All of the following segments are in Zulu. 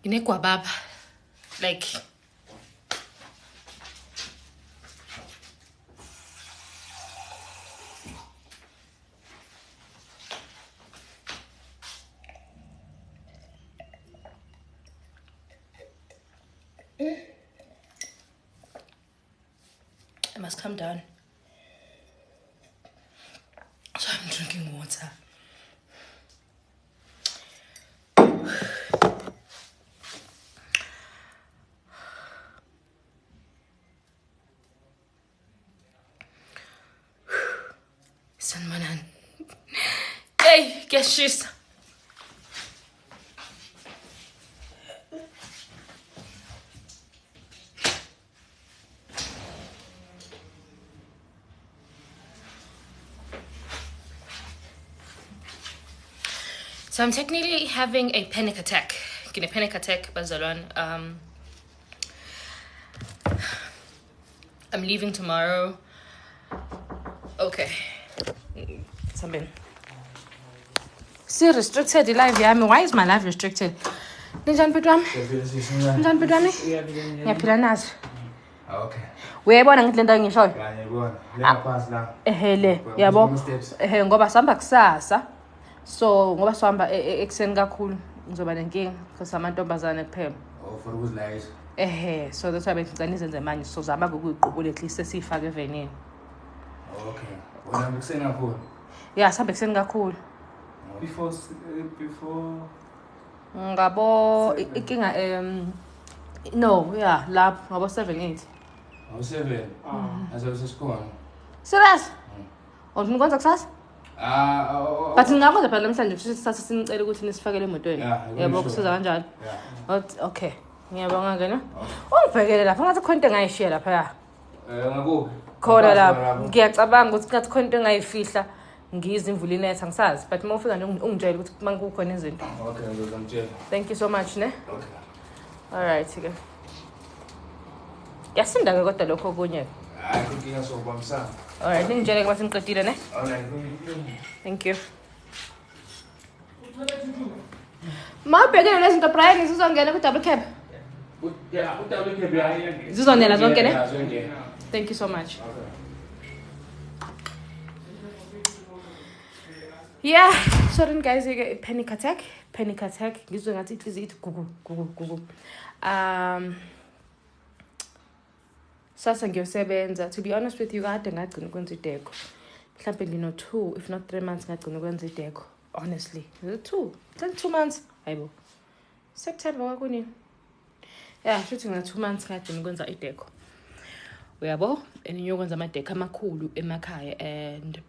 Inegwababa. Like I must calm down. So I'm drinking water. Sanmanan. Hey, get she's. So I'm technically having a panic attack. Getting a panic attack, Bazalwan. I'm leaving tomorrow. Okay. Something. See, restricted the live. Yeah, why is my life restricted? Ninjan Pedram? Ninjan Pedram? Yeah, Pilanas. Okay. Where born and Linda in show? Hele, yabo. Ngoba samba kusasa. So ngoba sihamba ekseni kakhulu ngizoba nenkinga because amantombazane kuphela. Oh, for who's lies. So that's why bengicela izenze manje so zama ukuyiqubula at least sesifake evenini. Okay. Wena ukusena kakhulu. Yeah, sihamba ekseni kakhulu. Before ngabo inkinga no, yeah, lapho ngabo 7-8. Oh, 7. Asebesesikhona. Serious? Ufuna ukwenza kusasa? But ngakwenza phela namhlanje sithatha sinicela ukuthi nisifakele emotweni. Yebo kusiza kanjalo. Okay. Ngiyabonga ngena. Ungibhekele lapha ngathi khona into engayishiya lapha ya. Ngakuphi? Khona lapha. Ngiyacabanga ukuthi ngathi khona into engayifihla ngize imvula inetha ngisazi but uma ufika nje ungitshela ukuthi mangikhona izinto. Okay, ngizomtshela. Thank you so much ne. Okay. All right ke. Yasinda ke kodwa lokho kunye. Hayi inkinga sokubambisana. All right, ngitshele ukuthi ngiqedile ne. All right. Thank you. Mabhekele lezi zinto Brian sizongena ku double cab. Yeah, double cab ya. Zizonela zonke ne? Yeah, zonke. Thank you so much. Okay. Yeah, sorry guys, I get panic attack. Ngizwe ngathi inhliziyo ithi gugu. Sasa ngiyosebenza. To be honest with you, kade ngagcina ukwenza ideko. Mhlawumbe ngino 2 if not 3 months ngagcina ukwenza ideko. Honestly, 2 months. Hayibo. September kwakunini. Yeah, shooting na 2 months ngagcina ukwenza ideko. Uyabo? Eniyokwenza amadeko amakhulu emakhaya and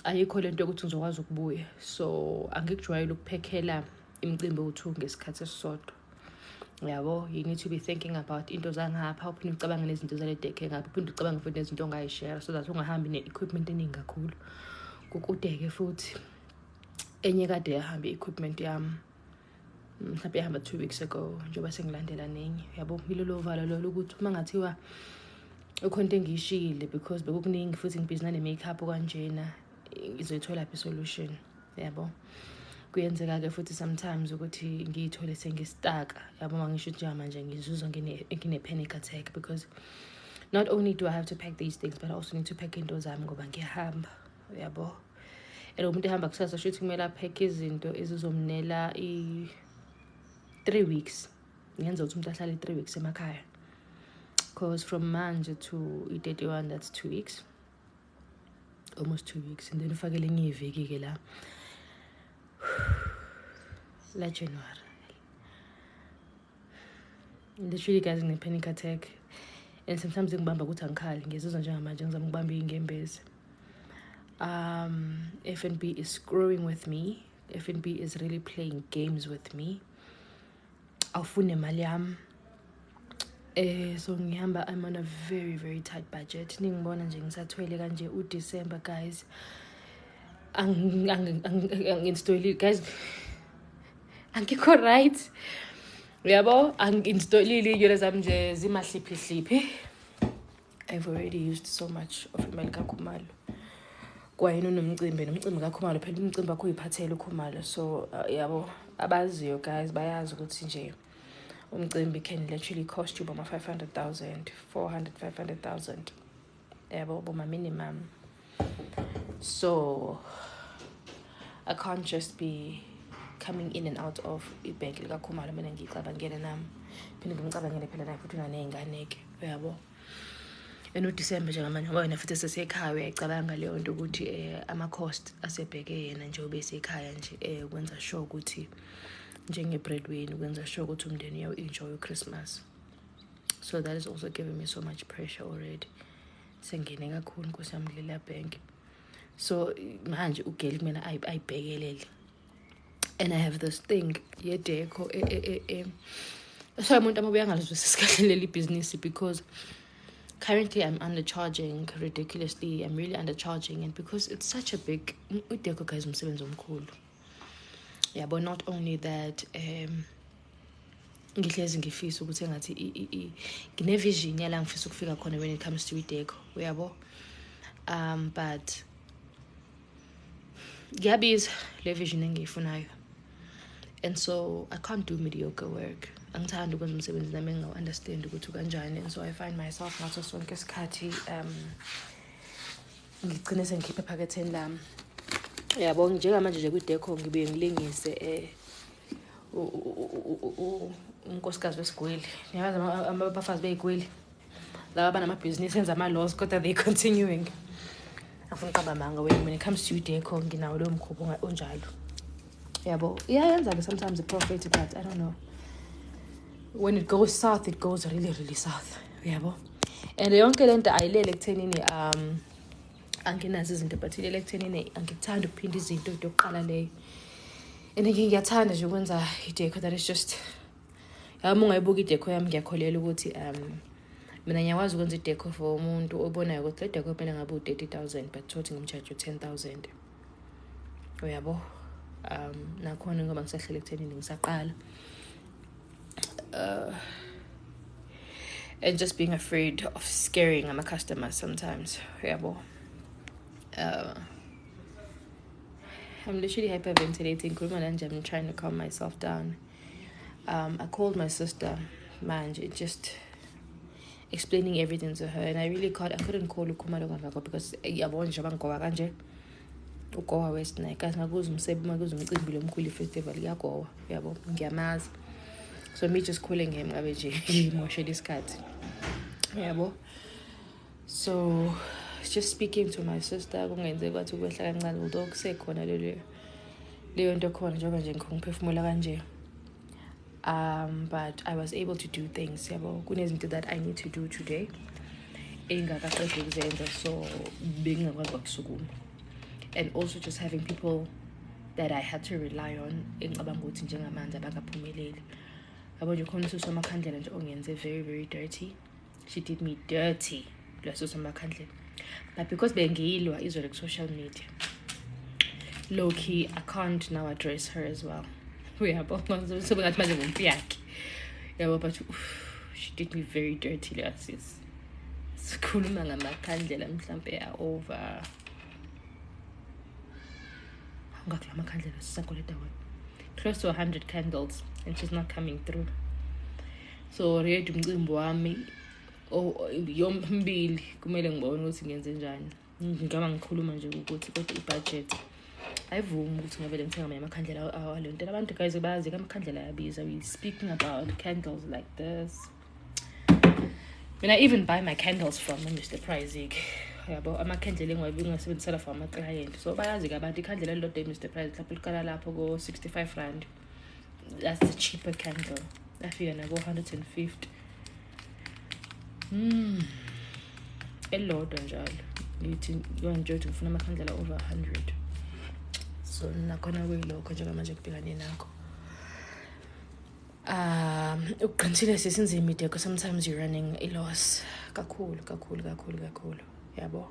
ayikho lento ukuthi ngizokwazi ukubuya. So angikujwayele ukuphekhela imicimbi u2 ngesikhathi esisodwa. Yabo, you need to be thinking about into zangapha, uphinde ucabange nezinto zale deke ngapha, uphinde ucabange futhi nezinto ongayishare so that ungahambi ne-equipment eningi kakhulu. Kukudeke futhi enye kade yahamba i-equipment yami. Mhlawumbe yahamba 2 weeks ago njengoba sengilandela nenye. Yabo, ngilolo valo lo ukuthi uma ngathiwa ukhonto engishile because bekukuningi futhi ngibhizi ne makeup kanjena izoyithola laphi solution. Yabo. Kuyenzeka ke futhi sometimes ukuthi ngiyithole sengistaka yabo mangisho nje manje ngizuzwa ngine panic attack because not only do I have to pack these things but I also need to pack into zami ngoba ngiyahamba yabo umuntu ehamba kusasa shothi kumele apack izinto ezizomnela 3 weeks ngenza ukuthi umuntu ahlale 3 weeks emakhaya because from manje to i31 that's 2 weeks almost 2 weeks and then ufakele enye iveki ke la la January. Literally guys in a panic attack and sometimes ngibamba ukuthi angikhali ngizizwa njengamanje ngizama ukubamba ingembezi. FNB is screwing with me. FNB is really playing games with me. Awufune imali yami. So ngihamba I'm on a very very tight budget. Ningibona nje ngisathwele kanje uDecember guys. Ang-install guys. Angikho right. Uyabo, ang-installile izinto zami nje zimahliphi. I've already used so much of imali kaKhumalo. Kwayena nomcimbi kaKhumalo phela umcimbi wakho uyiphathele uKhumalo. So yabo abaziyo guys bayazi ukuthi nje umcimbi can literally cost you about 500,000, 400, 500,000. About my minimum. So I can't just be coming in and out of i-bank likakhumalo mina ngicabangele nami phinde ngicabangele phela naye futhi unganey'nganeke uyabo. And uDisemba njengamanje ngoba wena futhi sesekhaya uyayicabanga leyo nto ukuthi ama-cost asebheke yena nje obesekhaya nje ukwenza sure ukuthi njenge-breadwinner ukwenza sure ukuthi umndeni uyawu-enjoy uChristmas. So that is also giving me so much pressure already. Sengene kakhulu Nkosi yami kulela bank. So manje ugeli kumina ayibhekelele. And I have this thing yedeco so umuntu amabuya ngalizwisisi kahle leli business because currently I'm undercharging ridiculously. I'm really undercharging, and because it's such a big udeco guys umsebenzi omkhulu. Yeah, but not only that, ngihlezi ngifisa ukuthi engathi ngine vision yala ngifisa ukufika khona when it comes to ideco uyabo. But Gabby's le vision engiyifunayo, and so I can't do mediocre work. Angithanda ukwenza umsebenzi nami engawu-understand ukuthi kanjani, and so I find myself ngaso sonke isikhathi ngigcine sengikhipha ephaketheni lami. Yabo njengamanje nje kwideco ngibuye ngilingise unkosikazi wesigwili. Niyazi abafazi bey'gwili laba banamabhizinisi enza ama-laws kodwa they continuing. Afuna uqabamanga when it comes to ideco nginawo lowo mkhubo onjalo. Yabo iyayenza-ke sometimes i-profit, but I don't know. When it goes south, it goes really, really south. Yabo. And yonke lento ayilele ekuthenini anginazo izinto, but ilele ekuthenini angikuthanda ukuphinda izinto yokuqala leyo. And ngiyathanda nje ukwenza ideco that is just yami ungayibuka ideco yami ngiyakholela ukuthi mina ngiyakwazi ukwenza ideco for umuntu obonayo ukuthi le deco phela ngabe u-30,000 but thothi ngimcharge u-10,000. Uyabo. Nakhona ngoba ngisahlele ekuthenini ngisaqala. And just being afraid of scaring my customers sometimes. Yabo. I'm literally hyperventilating. I'm trying to calm myself down. I called my sister, just explaining everything to her, and I couldn't call Ukumalo Gavako because yabona nje bangoba kanje ugowa West Nile kasi ngakuza umcimbi lomkhulu festival yagowa yabo ngiyamazi. So me just calling him ngabe nje ngimoshela isikhathi yabo. So just speaking to my sister kungenzeka kwathi ukwehla kancane although kusekhona leyo nto khona njengoba nje ngiphefumula kanje. But I was able to do things yabo. Kunezinto that I need to do today engakaqedi ukuzenza, so bengingakwazi ukusukuma. And also just having people that I had to rely on engicabanga ukuthi njengamanje abangaphumeleli. Yabo nje khona uSusa Makhandlela nje ongenze very, very dirty. She did me dirty loSusa Makhandlela. But because bengiyilwa izwe social media, low key I can't now address her as well. Yabo so bengathi manje ngumpi yakhe. Yabo but she did me very dirty last year. Sikhuluma ngamakhandlela mhlambe over ngakula makhandlela sisakoleta close to 100 candles, and she's not coming through. So ready umcimbi wami yombili kumele ngibone ukuthi ngenze njani. Ngicabanga ngikhuluma nje ukuthi kodwa ibudget ayivumi ukuthi ngavele ngithenga amanye amakhandlela awalento. Abantu guys bazi amakhandlela ayabiza. We speaking about candles like this. When I even buy my candles from Mr. Price yabo amakhandlela engiwasebenzisela for ama-client, so bayazi abantu ikhandlela elilodwa Mr. Price lapho liqala lapho ko 65 rand. That's the cheaper candle. Afika na go 150. Elodwa njalo ngithi ngiyoenjoy ngifuna amakhandlela over 100. So nakhona kuyilokho njengamanje kubhekane nakho. Uqinisile sisinzima ideco, sometimes you're running a loss kakhulu yabo.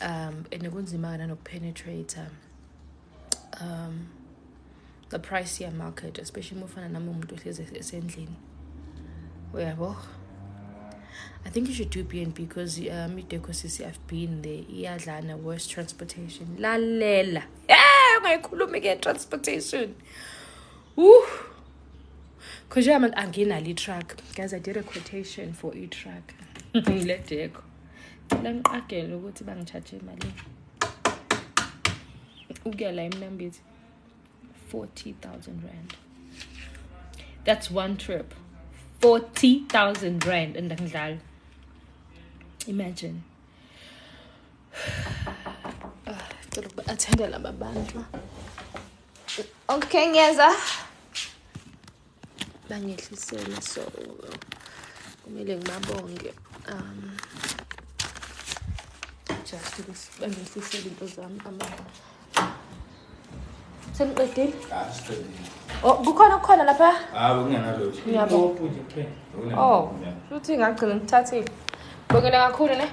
And kunzima kana nokupenetrate the pricier market, especially mufana nami umuntu ohlezi esendlini uyabo. I think you should do BNB because ideco sisi I've been there. Iyadlana worse transportation. Lalela. Ungayikhulumi ke transportation. Because I'm anginalo i-truck. Guys, I did a quotation for i-truck. Le deco. Langiqagela ukuthi bangi-charge imali. Ukuya la eMnambithi 40,000 rand. That's one trip. 40,000 rand and angidlala. Imagine. Attend laba bantu. Okay, ngiyeza. Bangehlisele so kumele ngibabonge. Just ukuthi bangehlisele into zami Seniqedile? Oh, kukhona lapha? Kungenalo. Ngiyabonga. Oh, futhi ngagcina ngithathile. Bongela kakhulu ne?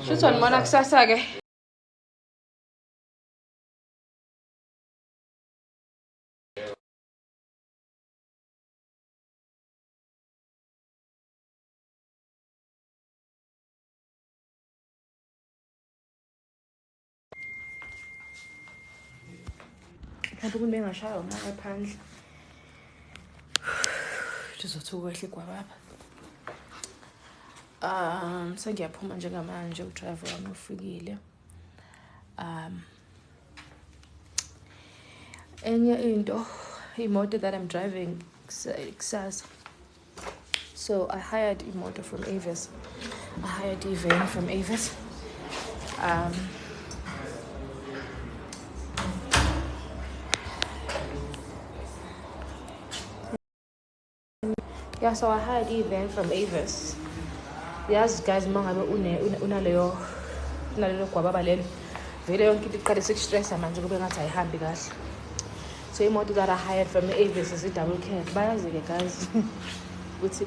Futhi ngibona kusasa ke. Mhlawumbe ukuthi bengashaya umoya phandle. Ngizothuka kahle kwababa. Sengiyaphuma njengamanje udriver wami ufikile. Enye into imoto that I'm driving kusasa. So I hired a motor from Avis. I hired a van from Avis. Yeah, so I hired a van from Avis. Yes, guys, mangabe unaleyo gwababa lelo. Vele yonke into iqale sekustressa manje kube ngathi ayihambi kahle. So imoto that I hired from Avis is a double cab. Bayazi ke guys. Ukuthi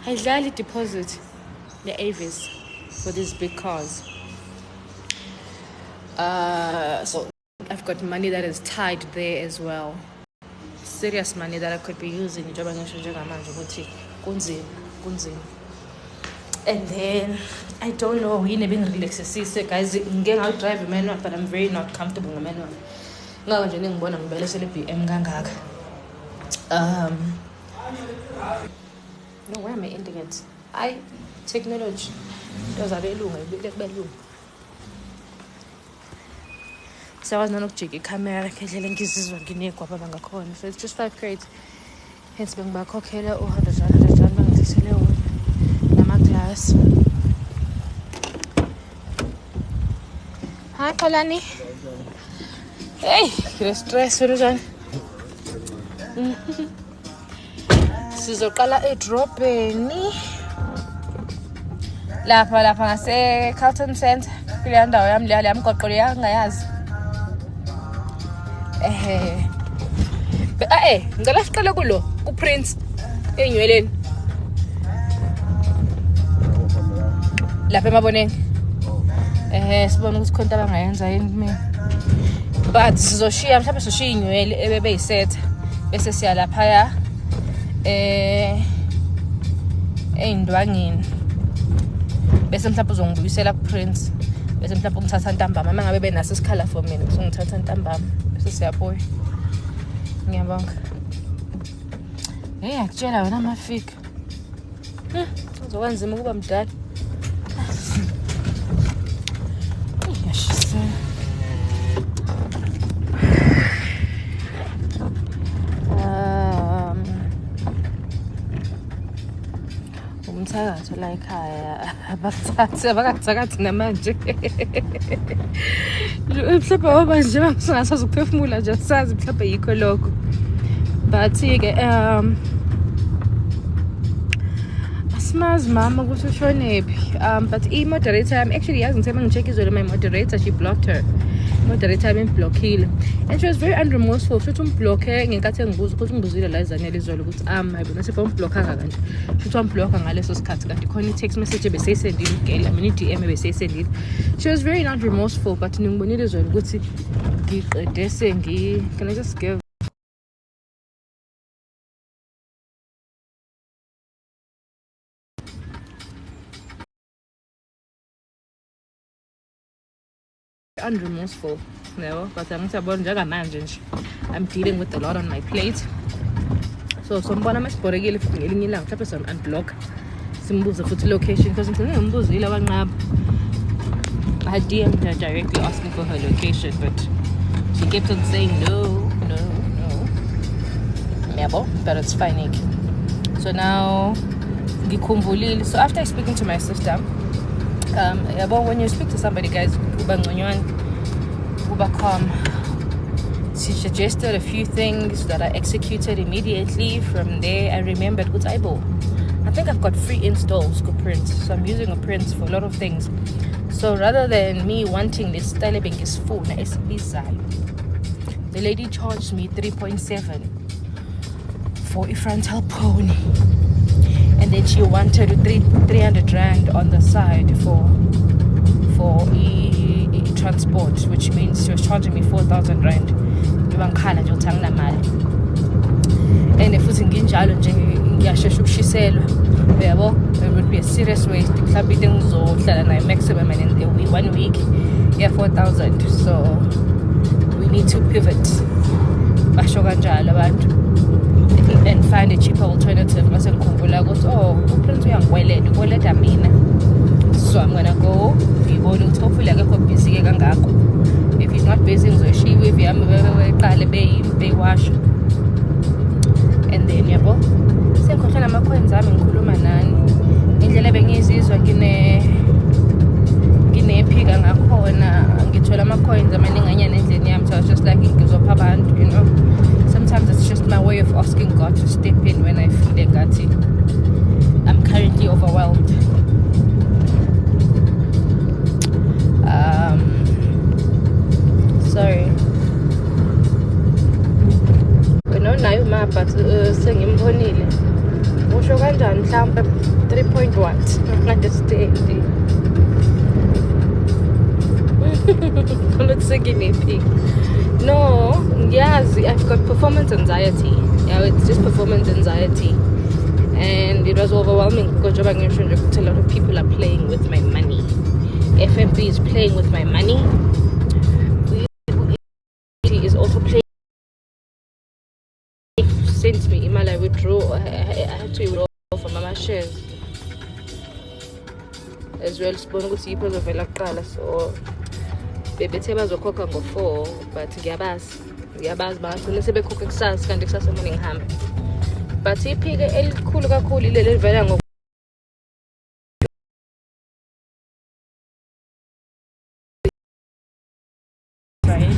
ayidlali deposit the Avis for these big cars. So I've got money that is tied there as well. Serious money that I could be using njengoba ngisho njengamanje ukuthi kunzima. And then I don't know yini bengirelaxisise guys ngeke ngawudrive manual but I'm very not comfortable with manual. Ngakho nje ngibona ngibelesele BM kangaka. No, where am I ending it? Technology. Does abelunga ibelunga. So I was not checking camera kedlela ngizizwa nginegwaba ngakhona. So it's just 5 crates. Hence bengibakhokhela 100 rand bangithisele wona nama glass. Hi Polani. Hey, you're stressed njani? Sizoqala edrobheni. Lapha ngase Carlton Center. Kule ndawo yami le yamgoqo le yangayazi. Ngicela siqale kulo ku-Prince eNyweleni lapha emaboneni sibona ukuthi khona abangayenza yini mina but sizoshiya mhlawumbe sishiya inywele ebebeyisetha bese siya laphaya eindwangini bese mhlawumbe uzongibuyisela ku-Prince bese mhlawumbe ungithatha ntambama uma ngabe benaso isikhala for mina bese ungithatha ntambama bese siyabuya. Ngiyabonga. Akutshela wena amafika. Uzokwanzima ukuba mdala. Yashisa. Umthakathi la ekhaya abakathakathi namanje. Mhlawumbe ngoba nje bangasazi ukuphefumula nje sazi mhlawumbe yikho lokho. But ke asimazi mama ukuthi ushonephi. But i-moderator yami actually yazi ngithe mangicheck izolo my moderator she blocked her. Moderator yami imblockile. And she was very unremorseful. Futhi umblockhe ngenkathi engibuza ukuthi ngibuzile la izanele izolo ukuthi ayibona sifa umblockanga kanje. Futhi wamblocka ngaleso sikhathi kanti khona i-text message ebeseyisendile igela mina i-DM ebeseyisendile. She was very not remorseful but ngibonile izolo ukuthi ngiqede can I just give unremorseful. No, but I'm dealing with a lot on my plate. So sombona masiborekile futhi ngelinye ilanga mhlawumbe some unblock simbuze futhi location because ngimbuze abanqaba. I DM'd her directly asking for her location, but she kept on saying no. Yabo, but it's fine. So now ngikhumbulile. So after speaking to my sister, when you speak to somebody, guys, uba calm. She suggested a few things that I executed immediately. From there, I remembered what's I think I've got free installs to print, so I'm using a print for a lot of things. So rather than me wanting this Stylebank phone, the lady charged me 3.7 for a frontal pony, and then she wanted 300 rand on the side for transport, which means she was charging me 4,000 rand. And if it's nginjalo nje ngiyashesha ukushiselwa yabo, it would be a serious waste. Mhlawumbe into engizohlala nayo maximum in a week, 1 week, 4,000. So we need to pivot basho kanjalo abantu and find a cheaper alternative. Mase ngikhumbula ukuthi uPrince uyangikweleta mina, so I'm gonna go ngibone ukuthi hopefully akekho busy ke kangakho. If he's not busy ngizoyishiya if yami beqale beyiwasha. And then yabo sengikhohlala ama-coins ami ngikhuluma nani indlela bengizizwa nginephika ngakhona ngithola ama-coins amaninganyana endleni yami. So I was just like ngizopha abantu, you know. Sometimes it's just my way of asking God to step in when I feel engathi I'm currently overwhelmed. Sorry. Nayo ma, but sengimbonile usho kanjani mhlawumbe 3.1 understand no ngiyazi I've got performance anxiety. It's just performance anxiety, and it was overwhelming because a lot of people are playing with my money. FNB is playing with my money. He is also playing. Sent me email, I withdraw. I had to withdraw from my shares as well. Sibona ukuthi yipho zovela kuqala, so bebethe bazokhokha ngo-4, but ngiyabazi bangagcina sebekhokha kusasa kanti kusasa manje ngihamba. But iphike elikhulu kakhulu ileli livela ngo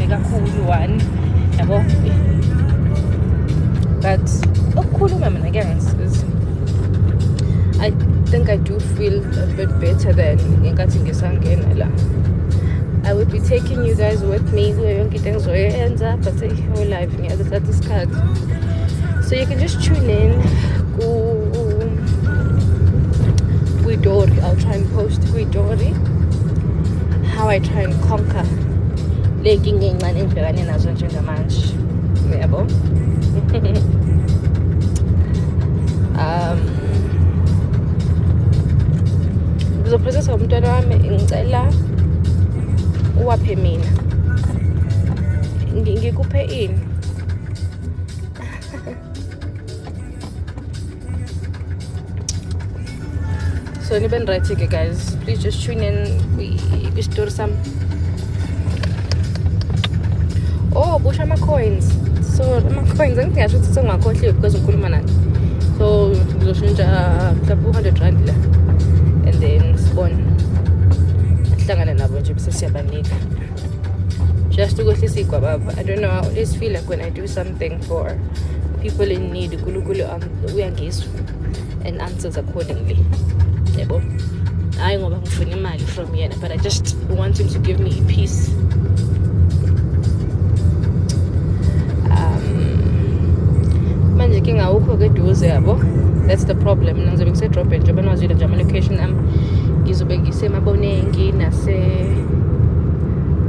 kakhulu one yabo. But I think I do feel a bit better than I would be taking you guys with me but whole life so you can just tune in. Guidori, I'll try and post Guidori, how I try and conquer ngizoprocessa umntwana wami ngicela uwaphe mina ngikuphe ini. So niben right here guys, please just tune in. We store some busha ama-coins. So ama-coins angingasho ukuthi sengingakhohliwe because ngikhuluma nani. So ngizoshintsha mhlawumbe 200 rand la, and then sibone sihlangane nabo nje bese siyabanika just ukwehlisa igwababa. I don't know, I always feel like when I do something for people in need, uNkulunkulu uyangizwa and answers accordingly yabo. Hayi ngoba ngifuna imali from yena, but I just want him to give me peace. Manje ke ngawukho ke duze yabo. That's the problem. Ngizobe ngise-Durban njengoba nawazile nje ama-location ami. Ngizobe ngisemabonengi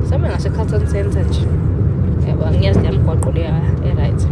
somewhere ngase-Carlton Center nje yabo. Ngiyazi le mgwaqo leya right.